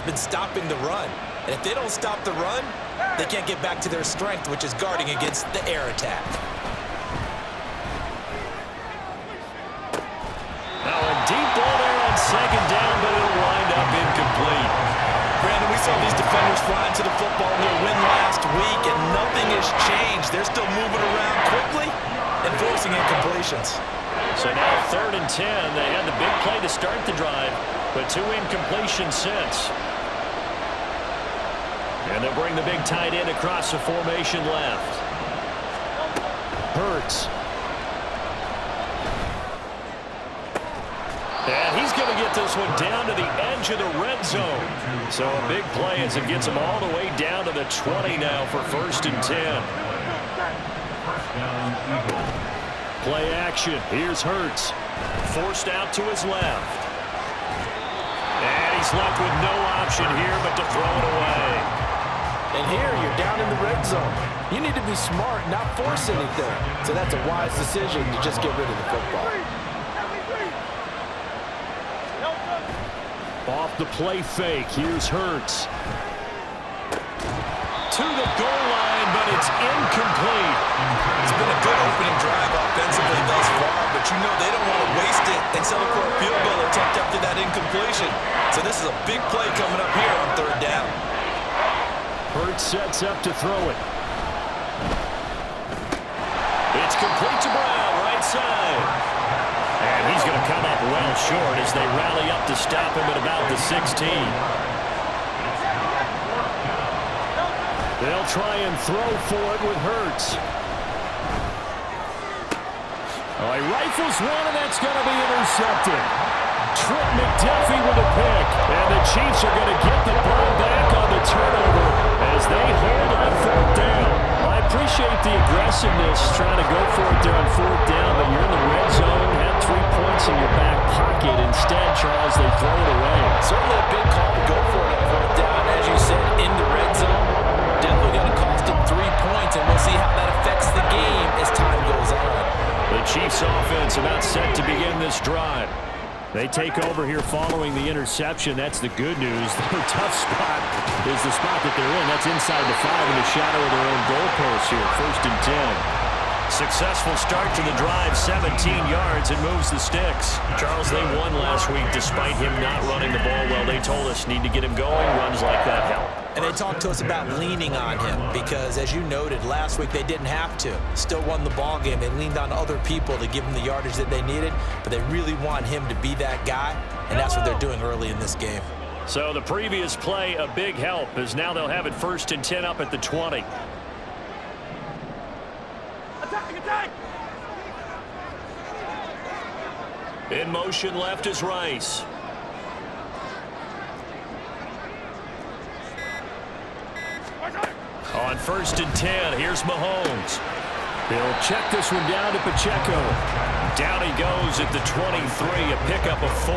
been stopping the run. And if they don't stop the run, they can't get back to their strength, which is guarding against the air attack. Now a deep ball there on second down, but it'll wind up incomplete. Brandon, we saw these defenders flying to the football in their win last week, and nothing has changed. They're still moving around quickly and forcing incompletions. So now 3rd and 10. They had the big play to start the drive, but 2 incompletions since. And they'll bring the big tight end across the formation left. Hurts. And he's going to get this one down to the edge of the red zone. So a big play as it gets him all the way down to the 20 now for 1st and 10. Play action. Here's Hurts. Forced out to his left. And he's left with no option here but to throw it away. And here you're down in the red zone. You need to be smart, not force anything. So that's a wise decision to just get rid of the football. Off the play fake. Here's Hurts. To the goal line, but it's incomplete. It's been a good opening drive offensively thus far, but you know they don't want to waste it and settle for a field goal attempt after that incompletion. So this is a big play coming up here on 3rd down. Hurts sets up to throw it. It's complete to Brown, right side. And he's going to come up well short as they rally up to stop him at about the 16. They'll try and throw for it with Hurts. Oh, he rifles one, and that's going to be intercepted. Trent McDuffie with a pick. And the Chiefs are going to get the ball back on the turnover as they hold on 4th down. I appreciate the aggressiveness trying to go for it there on 4th down, but you're in the red zone, have 3 points in your back pocket. Instead, Charles, they throw it away. Certainly a big call to go for it on 4th down, as you said, in the red zone. Definitely going to cost them 3 points, and we'll see how that affects the game as time goes on. The Chiefs offense about set to begin this drive. They take over here following the interception. That's the good news. Their tough spot is the spot that they're in. That's inside the 5 in the shadow of their own goalpost here. 1st and 10. Successful start to the drive, 17 yards, and moves the sticks. Charles, they won last week despite him not running the ball well. They told us need to get him going. Runs like that help. And they talked to us about leaning on him because, as you noted, last week they didn't have to. Still won the ball game. They leaned on other people to give them the yardage that they needed, but they really want him to be that guy, and that's what they're doing early in this game. So the previous play, a big help, as now they'll have it 1st and 10 up at the 20. Attack! In motion left is Rice. On 1st and 10, here's Mahomes. He'll check this one down to Pacheco. Down he goes at the 23, a pickup of 4.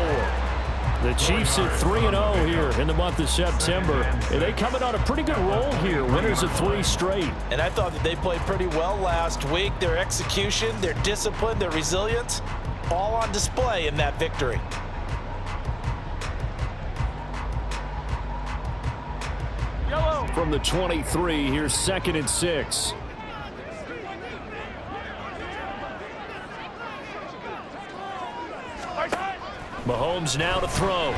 The Chiefs at 3-0 here in the month of September. And they coming on a pretty good roll here. Winners of 3 straight. And I thought that they played pretty well last week. Their execution, their discipline, their resilience, all on display in that victory. From the 23, here's 2nd and 6. Mahomes now to throw.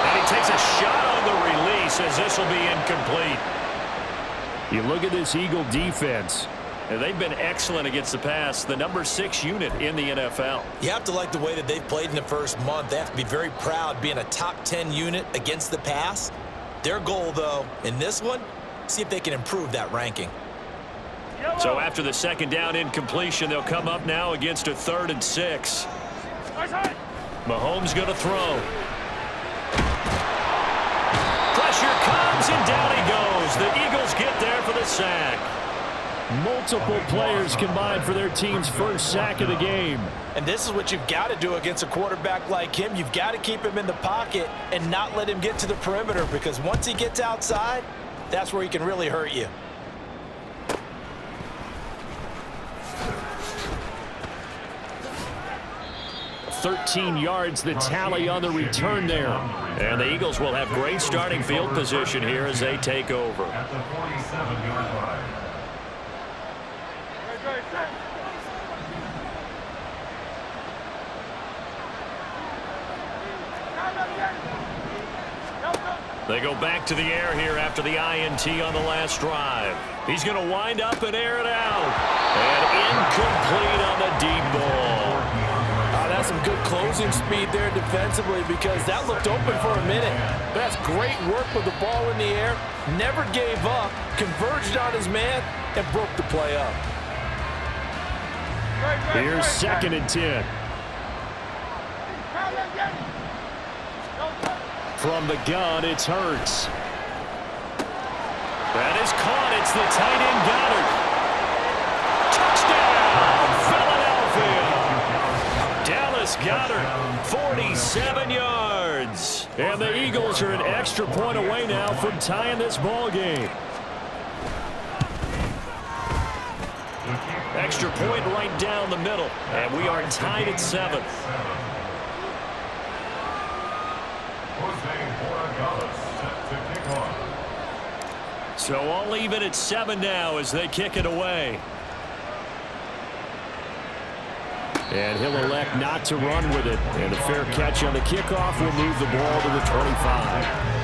And he takes a shot on the release as this will be incomplete. You look at this Eagle defense. And they've been excellent against the pass, the number 6 unit in the NFL. You have to like the way that they've played in the first month. They have to be very proud being a top 10 unit against the pass. Their goal, though, in this one, see if they can improve that ranking. So after the 2nd down incompletion, they'll come up now against a 3rd and 6. Mahomes going to throw. Pressure comes, and down he goes. The Eagles get there for the sack. Multiple players combined for their team's first sack of the game. And this is what you've got to do against a quarterback like him. You've got to keep him in the pocket and not let him get to the perimeter, because once he gets outside, that's where he can really hurt you. "13 yards the tally on the return there. And the Eagles will have great starting field position here as they take over. At the 47-yard line. They go back to the air here after the INT on the last drive. He's going to wind up and air it out. And incomplete on the deep ball. That's some good closing speed there defensively because that looked open for a minute. But that's great work with the ball in the air. Never gave up, converged on his man, and broke the play up. Here's 2nd and 10. From the gun, it's Hurts. That is caught. It's the tight end Goddard. Touchdown, Philadelphia. Dallas Goedert, 47 yards. And the Eagles are an extra point away now from tying this ball game. Extra point right down the middle. And we are tied at 7. So I'll leave it at 7 now as they kick it away. And he'll elect not to run with it. And a fair catch on the kickoff will move the ball to the 25.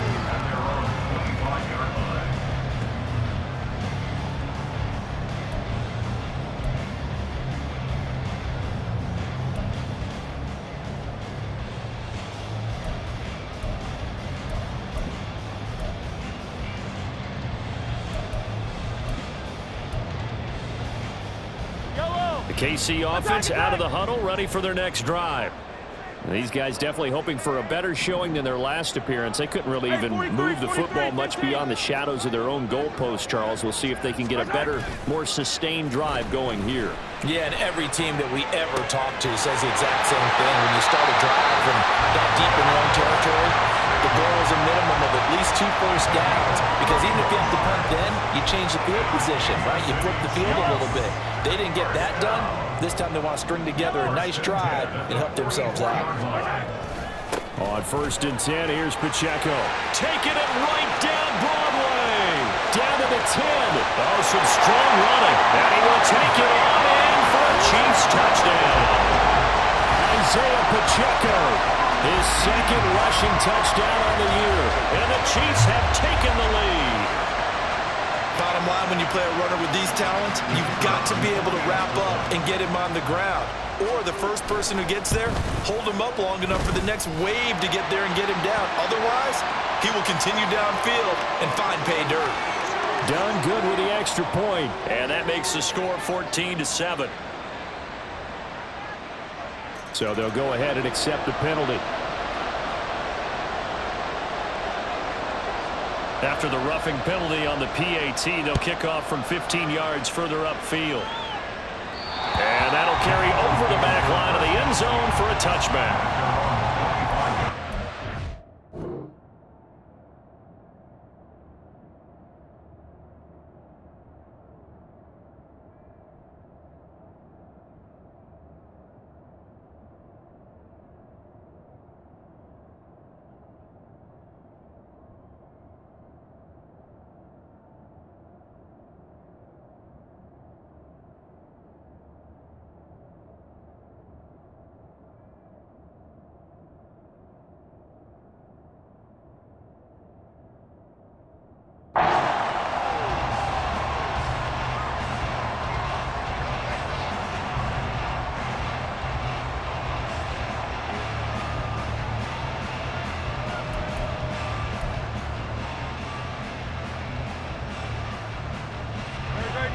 KC offense out of the huddle, ready for their next drive. These guys definitely hoping for a better showing than their last appearance. They couldn't really even move the football much beyond the shadows of their own goalpost, Charles. We'll see if they can get a better, more sustained drive going here. Yeah, and every team that we ever talk to says the exact same thing. When you start a drive from that deep in your own territory, the goal is a minimum of at least 2 first downs. Because even if you have to punt then, you change the field position, right? You flip the field a little bit. They didn't get that done. This time they want to string together a nice drive and help themselves out. On 1st and 10, here's Pacheco. Taking it right down Broadway. Down to the 10. Oh, some strong running. And he will take it on in for a Chiefs touchdown. Isaiah Pacheco, his 2nd rushing touchdown on the year. And the Chiefs have taken the lead. Bottom line, when you play a runner with these talents, you've got to be able to wrap up and get him on the ground. Or the first person who gets there, hold him up long enough for the next wave to get there and get him down. Otherwise, he will continue downfield and find pay dirt. Done good with the extra point. And that makes the score 14-7. So they'll go ahead and accept the penalty. After the roughing penalty on the PAT, they'll kick off from 15 yards further upfield. And that'll carry over the back line of the end zone for a touchback.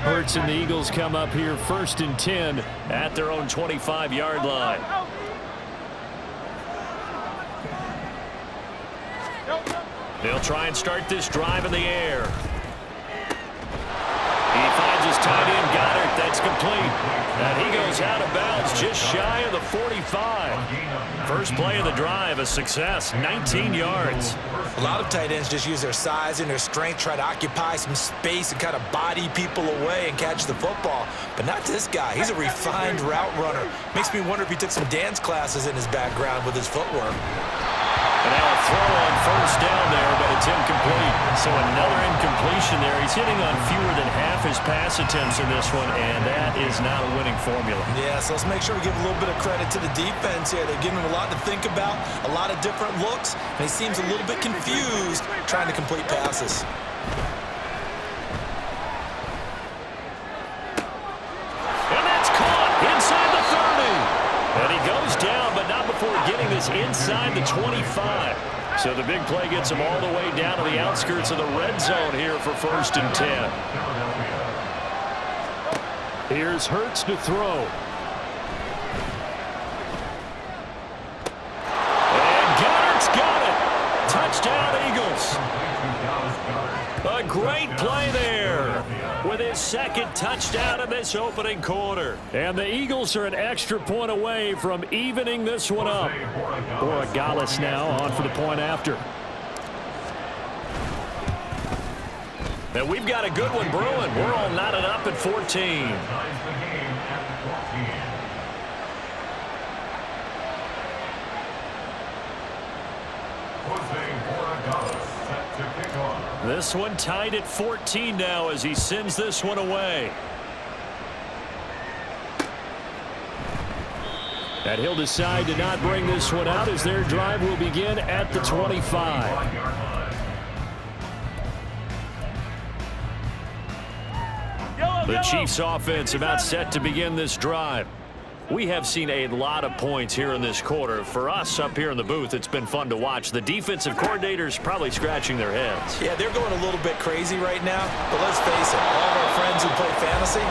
Hurts and the Eagles come up here 1st and 10 at their own 25-yard line. They'll try and start this drive in the air. He finds his tight end Goddard. That's complete. And he goes out of bounds just shy of the 45. First play of the drive, a success, 19 yards. A lot of tight ends just use their size and their strength, try to occupy some space and kind of body people away and catch the football. But not this guy. He's a refined route runner. Makes me wonder if he took some dance classes in his background with his footwork. And now a throw on first down there, but it's incomplete. So another incompletion there. He's hitting on fewer than half his pass attempts in this one, and that is not a winning formula. Yeah, so let's make sure we give a little bit of credit to the defense here. They're giving him a lot to think about, a lot of different looks, and he seems a little bit confused trying to complete passes. And that's caught inside the 30. And he goes down, but not before getting this inside the 25. So the big play gets him all the way down to the outskirts of the red zone here for 1st and 10. Here's Hurts to throw. And Goddard's got it. Touchdown, Eagles. A great play there with his 2nd touchdown in this opening quarter. And the Eagles are an extra point away from evening this one up. Borregales now on for the point after. And we've got a good one brewing. We're all knotted up at 14. This one tied at 14 now as he sends this one away. And he'll decide to not bring this one out as their drive will begin at the 25. The Chiefs offense about set to begin this drive. We have seen a lot of points here in this quarter. For us up here in the booth, it's been fun to watch. The defensive coordinators probably scratching their heads. Yeah, they're going a little bit crazy right now, but let's face it, all of our friends who play fantasy,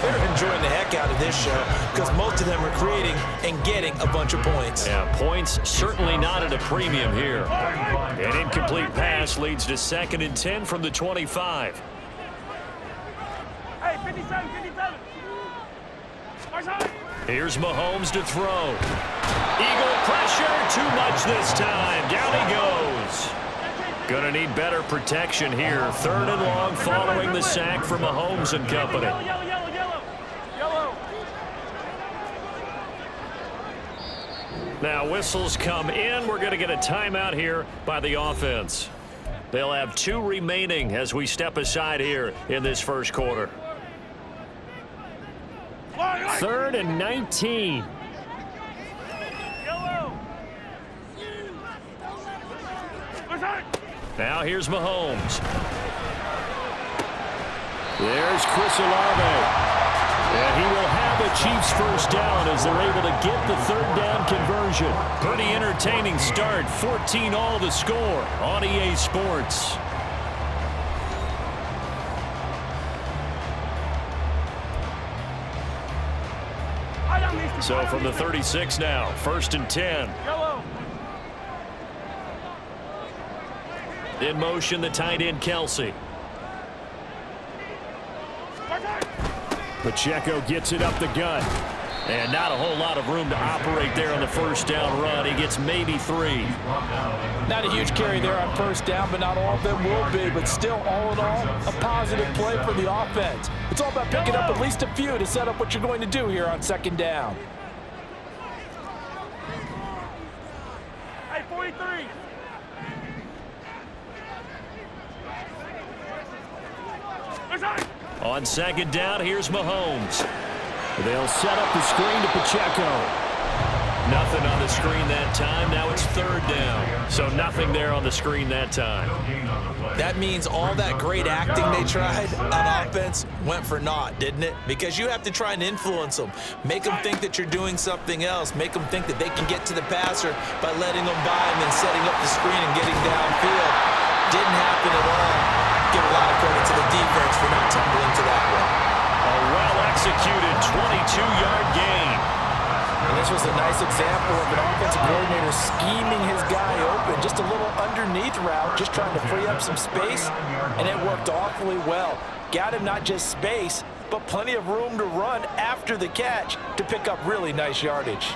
they're enjoying the heck out of this show because most of them are creating and getting a bunch of points. Yeah, points certainly not at a premium here. An incomplete pass leads to 2nd and 10 from the 25. Hey, 57, 57. Here's Mahomes to throw. Eagle pressure, too much this time. Down he goes. Gonna need better protection here. 3rd and long following the sack from Mahomes and company. Yellow. Now whistles come in. We're gonna get a timeout here by the offense. They'll have 2 remaining as we step aside here in this first quarter. 3rd and 19. Now here's Mahomes. There's Chris Olave. And he will have the Chiefs first down as they're able to get the 3rd down conversion. Pretty entertaining start. 14-all the score on EA Sports. So from the 36 now, 1st and 10. In motion, the tight end, Kelsey. Pacheco gets it up the gut. And not a whole lot of room to operate there on the first down run. He gets maybe 3. Not a huge carry there on first down, but not all of them will be. But still, all in all, a positive play for the offense. It's all about picking up at least a few to set up what you're going to do here on 2nd down. Hey, 43. On 2nd down, here's Mahomes. They'll set up the screen to Pacheco. Nothing on the screen that time. Now it's 3rd down. So nothing there on the screen that time. That means all that great acting they tried on offense went for naught, didn't it? Because you have to try and influence them. Make them think that you're doing something else. Make them think that they can get to the passer by letting them by and then setting up the screen and getting downfield. Didn't happen at all. Give a lot of credit to the defense for not tumbling to that one. A well-executed 22-yard gain. And this was a nice example of an offensive coordinator scheming his guy open. Just a little underneath route, just trying to free up some space, and it worked awfully well. Got him not just space, but plenty of room to run after the catch to pick up really nice yardage.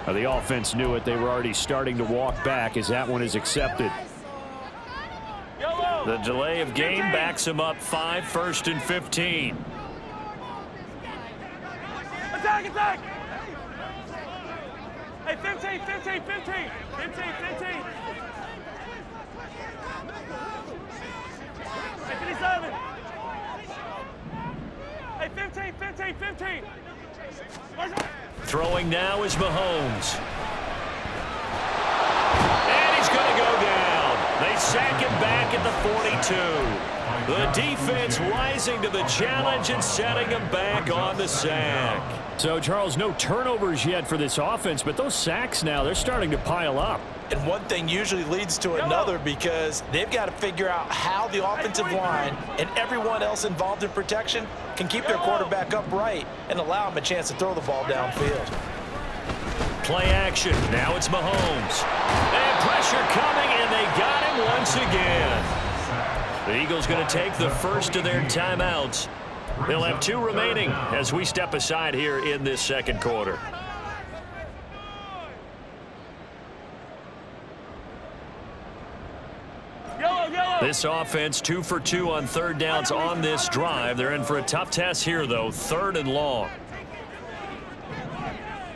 The offense knew it. They were already starting to walk back as that one is accepted. Yellow. The delay of game backs him up 5, 1st and 15. Attack, attack! Hey, 15, 15, 15! 15, 15! Hey, 57! Hey, 15, 15, 15! Throwing now is Mahomes. And he's going to go down. They sack him back at the 42. The defense rising to the challenge and setting him back on the sack. So, Charles, no turnovers yet for this offense, but those sacks now, they're starting to pile up. And one thing usually leads to another because they've got to figure out how the offensive line and everyone else involved in protection can keep their quarterback upright and allow him a chance to throw the ball downfield. Play action. Now it's Mahomes. And pressure coming, and they got him once again. The Eagles going to take the first of their timeouts. They'll have 2 remaining as we step aside here in this second quarter. This offense 2 for 2 on 3rd downs on this drive. They're in for a tough test here, though. 3rd and long.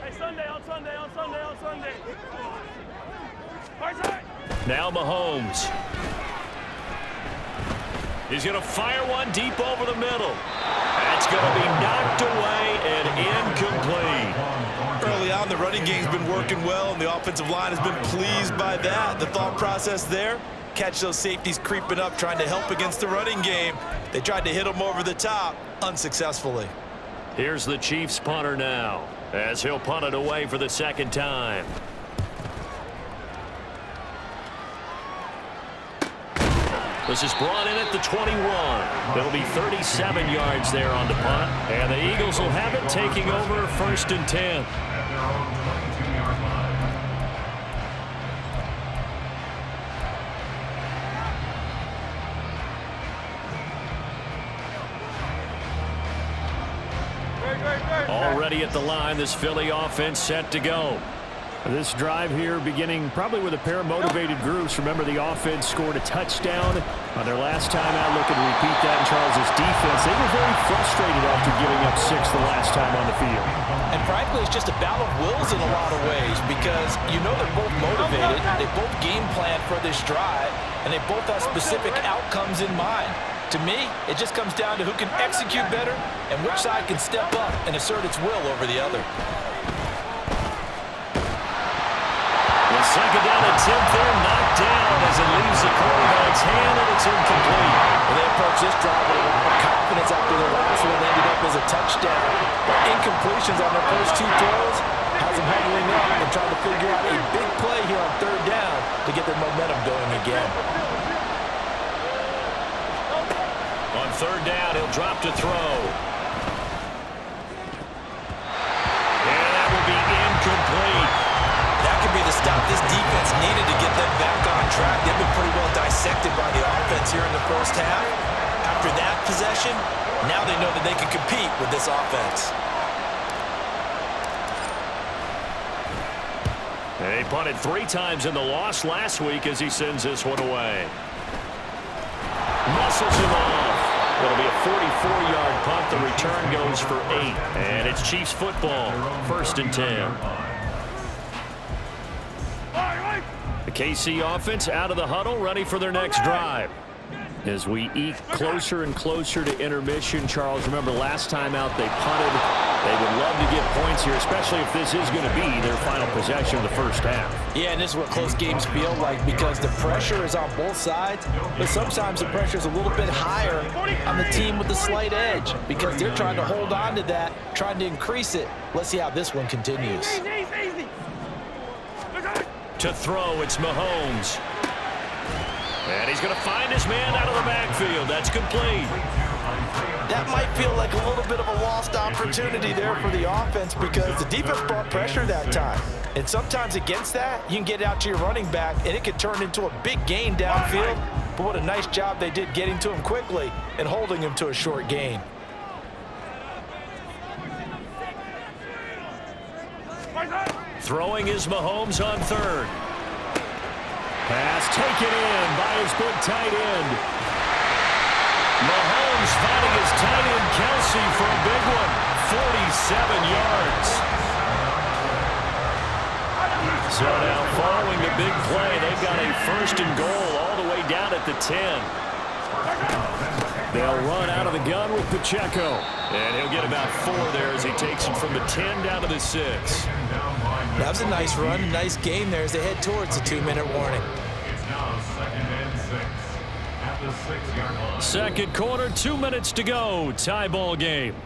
Hey, Sunday, on Sunday, on Sunday, on Sunday. Now Mahomes. He's going to fire one deep over the middle. That's going to be knocked away and incomplete. Early on, the running game's been working well, and the offensive line has been pleased by that. The thought process there, catch those safeties creeping up, trying to help against the running game. They tried to hit them over the top, unsuccessfully. Here's the Chiefs punter now, as he'll punt it away for the 2nd time. This is brought in at the 21. It'll be 37 yards there on the punt. And the Eagles will have it taking over 1st and 10. Already at the line, this Philly offense set to go. This drive here beginning probably with a pair of motivated groups. Remember, the offense scored a touchdown on their last time out. Looking to repeat that in Charles's defense. They were very frustrated after giving up 6 the last time on the field. And frankly, it's just a battle of wills in a lot of ways because you know they're both motivated. They both game plan for this drive, and they both have specific outcomes in mind. To me, it just comes down to who can execute better and which side can step up and assert its will over the other. 2nd down and 10th there, knocked down as it leaves the quarterback's hand, and it's incomplete. Well, they approached this drive with a lot of confidence after their last one ended up as a touchdown. But incompletions on their first 2 throws has them huddling up and trying to figure out a big play here on 3rd down to get their momentum going again. On 3rd down, he'll drop to throw. And that will be incomplete. That could be the stop this defense needed to get them back on track. They've been pretty well dissected by the offense here in the first half. After that possession, now they know that they can compete with this offense. They punted 3 times in the loss last week as he sends this one away. Muscles him off. It'll be a 44-yard punt. The return goes for 8. And it's Chiefs football, 1st and 10. The KC offense out of the huddle, ready for their next drive. As we eke closer and closer to intermission, Charles, remember last time out they punted. They would love to get points here, especially if this is going to be their final possession of the first half. Yeah, and this is what close games feel like because the pressure is on both sides, but sometimes the pressure is a little bit higher on the team with the slight edge because they're trying to hold on to that, trying to increase it. Let's see how this one continues. Easy. To throw, it's Mahomes. And he's going to find his man out of the backfield. That's complete. That might feel like a little bit of a lost opportunity there for the offense because the defense brought pressure that time. And sometimes against that, you can get out to your running back, and it can turn into a big gain downfield. But what a nice job they did getting to him quickly and holding him to a short gain. Throwing is Mahomes on 3rd. Pass taken in by his big tight end. He's finding his tight end Kelsey for a big one. 47 yards. So now following the big play, they've got a 1st and goal all the way down at the 10. They'll run out of the gun with Pacheco. And he'll get about 4 there as he takes him from the 10 down to the 6. That was a nice run, nice game there as they head towards the 2-minute warning. It's now 2nd and 6 at the 6-yard line. Second quarter, 2 minutes to go. Tie ball game.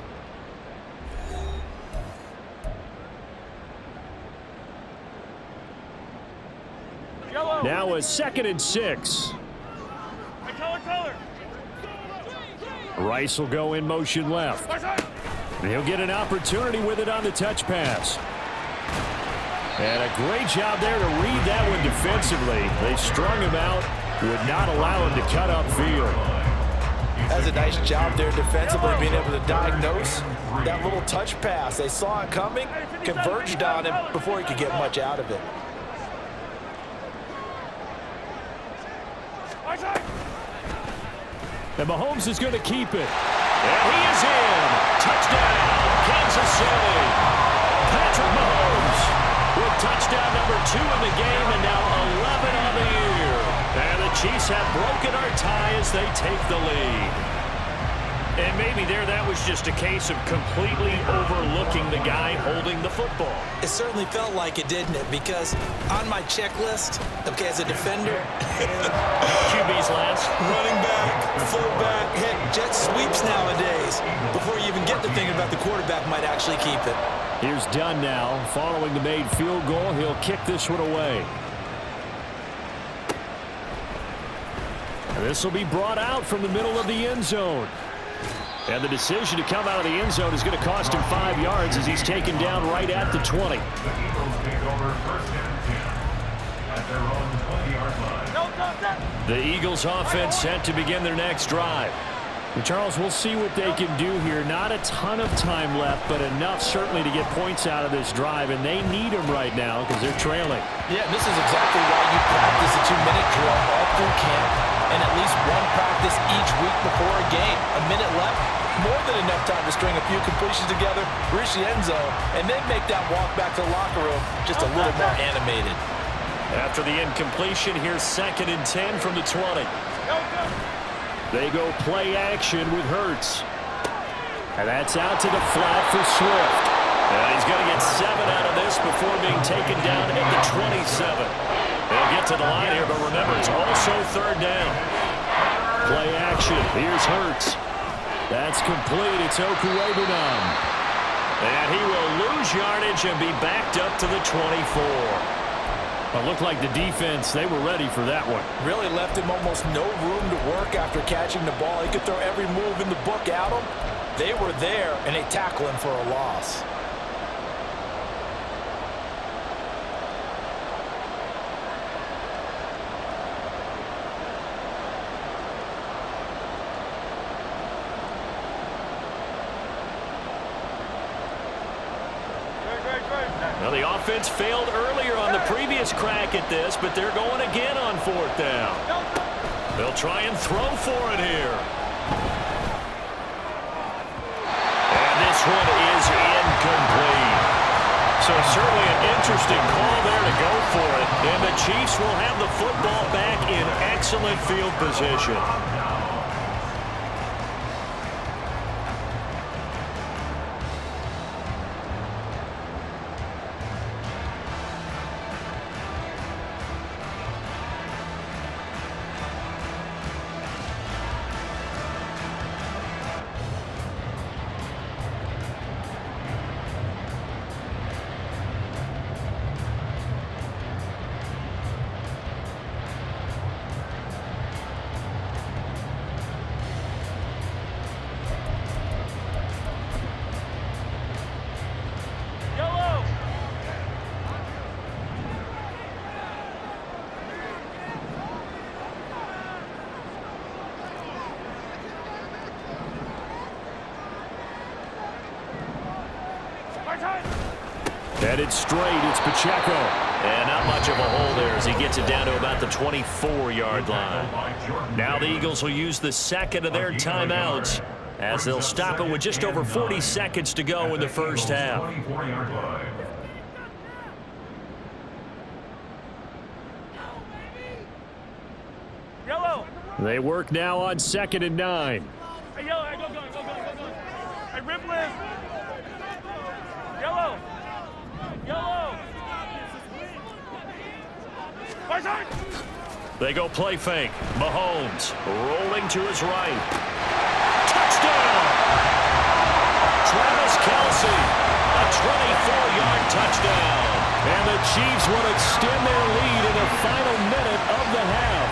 Now a 2nd and 6. Color. Rice will go in motion left. And he'll get an opportunity with it on the touch pass. And a great job there to read that one defensively. They strung him out, would not allow him to cut upfield. That's a nice job there defensively, being able to diagnose that little touch pass. They saw it coming, converged on him before he could get much out of it. And Mahomes is going to keep it. And he is in. Touchdown, Kansas City. Patrick Mahomes with touchdown number 2 in the game and now 11 on the year. And the Chiefs have broken our tie as they take the lead. And maybe there that was just a case of completely overlooking the guy holding the football. It certainly felt like it, didn't it? Because on my checklist, okay, as a defender, QB's last. running back, fullback, heck, jet sweeps nowadays. Before you even get to thinking about the quarterback might actually keep it. Here's Dunn now. Following the made field goal, he'll kick this one away. And this will be brought out from the middle of the end zone. And the decision to come out of the end zone is going to cost him 5 yards as he's taken down right at the 20. The Eagles take over 1st and 10 at their own 20-yard line. The Eagles offense set to begin their next drive. And Charles, we'll see what they can do here. Not a ton of time left, but enough certainly to get points out of this drive, and they need them right now because they're trailing. Yeah, and this is exactly why you practice a 2-minute drill all through camp and at least one practice each week before a game. A minute left, more than enough time to string a few completions together, reach the end zone, and then make that walk back to the locker room just a little more animated. After the incompletion, here's 2nd and 10 from the 20. They go play action with Hurts. And that's out to the flat for Swift. And he's going to get 7 out of this before being taken down at the 27. They'll get to the line here, but remember, it's also 3rd down. Play action. Here's Hurts. That's complete. It's Okuwebunam. And he will lose yardage and be backed up to the 24. It looked like the defense, they were ready for that one. Really left him almost no room to work after catching the ball. He could throw every move in the book at him. They were there, and they tackle him for a loss. Well, the offense failed earlier on the previous crack at this, but they're going again on 4th down. They'll try and throw for it here. And this one is incomplete. So certainly an interesting call there to go for it. And the Chiefs will have the football back in excellent field position. Headed straight, it's Pacheco. And not much of a hole there as he gets it down to about the 24-yard line. Now the Eagles will use the second of their timeouts as they'll stop it with just over 40 seconds to go in the first half. Yellow. They work now on 2nd and 9. Hey, yellow. Hey, go. Hey, rip lift. Yellow. They go play fake. Mahomes rolling to his right. Touchdown! Travis Kelce, a 24-yard touchdown. And the Chiefs will extend their lead in the final minute of the half.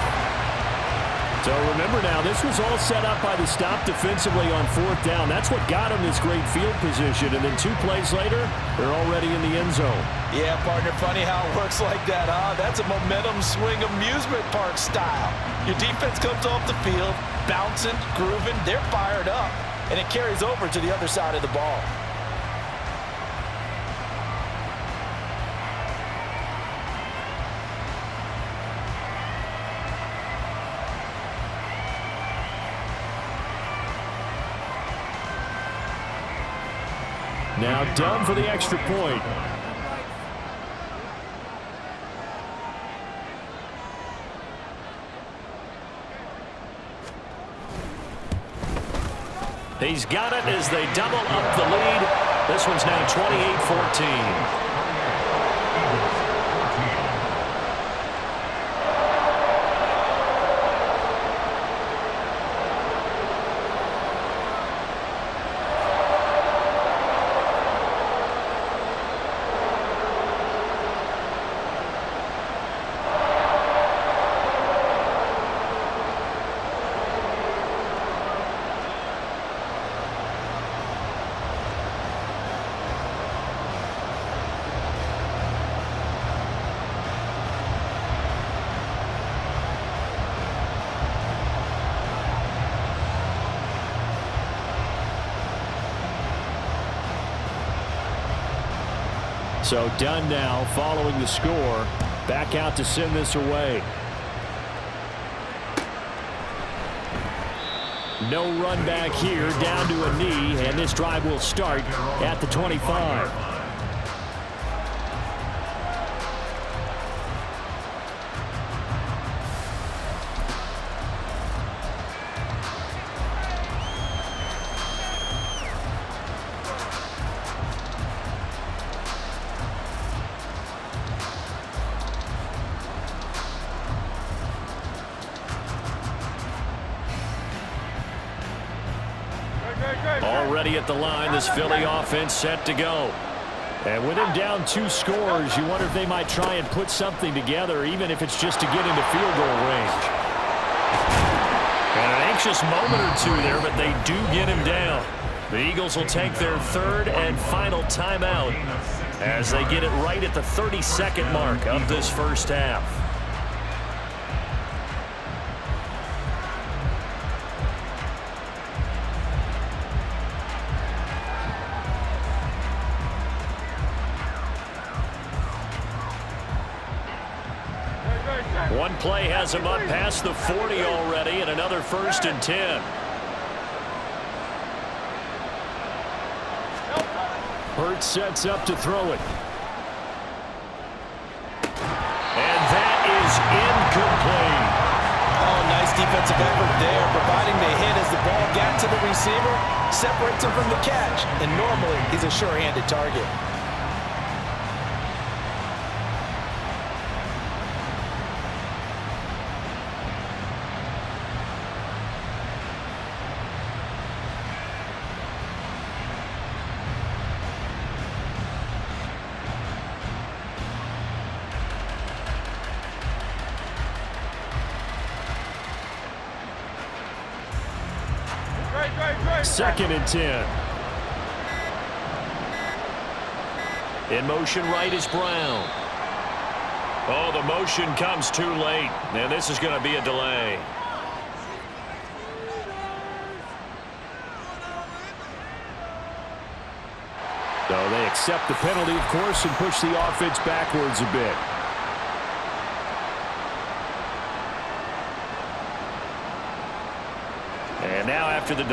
So remember now, this was all set up by the stop defensively on 4th down. That's what got them this great field position. And then 2 plays later, they're already in the end zone. Yeah, partner, funny how it works like that, huh? That's a momentum swing amusement park style. Your defense comes off the field, bouncing, grooving, they're fired up, and it carries over to the other side of the ball. Now done for the extra point. He's got it as they double up the lead. This one's now 28-14. So done now following the score. Back out to send this away. No run back here, down to a knee, and this drive will start at the 25. Already at the line, this Philly offense set to go. And with him down 2 scores, you wonder if they might try and put something together, even if it's just to get into field goal range. And an anxious moment or two there, but they do get him down. The Eagles will take their 3rd and final timeout as they get it right at the 30-second mark of this first half. One play has him up past the 40 already, and another 1st and 10. Hurts sets up to throw it. And that is incomplete. Oh, nice defensive effort there, providing the hit as the ball got to the receiver, separates him from the catch, and normally he's a sure-handed target. Second and 10. In motion right is Brown. Oh, the motion comes too late. And this is going to be a delay. So they accept the penalty, of course, and push the offense backwards a bit. after the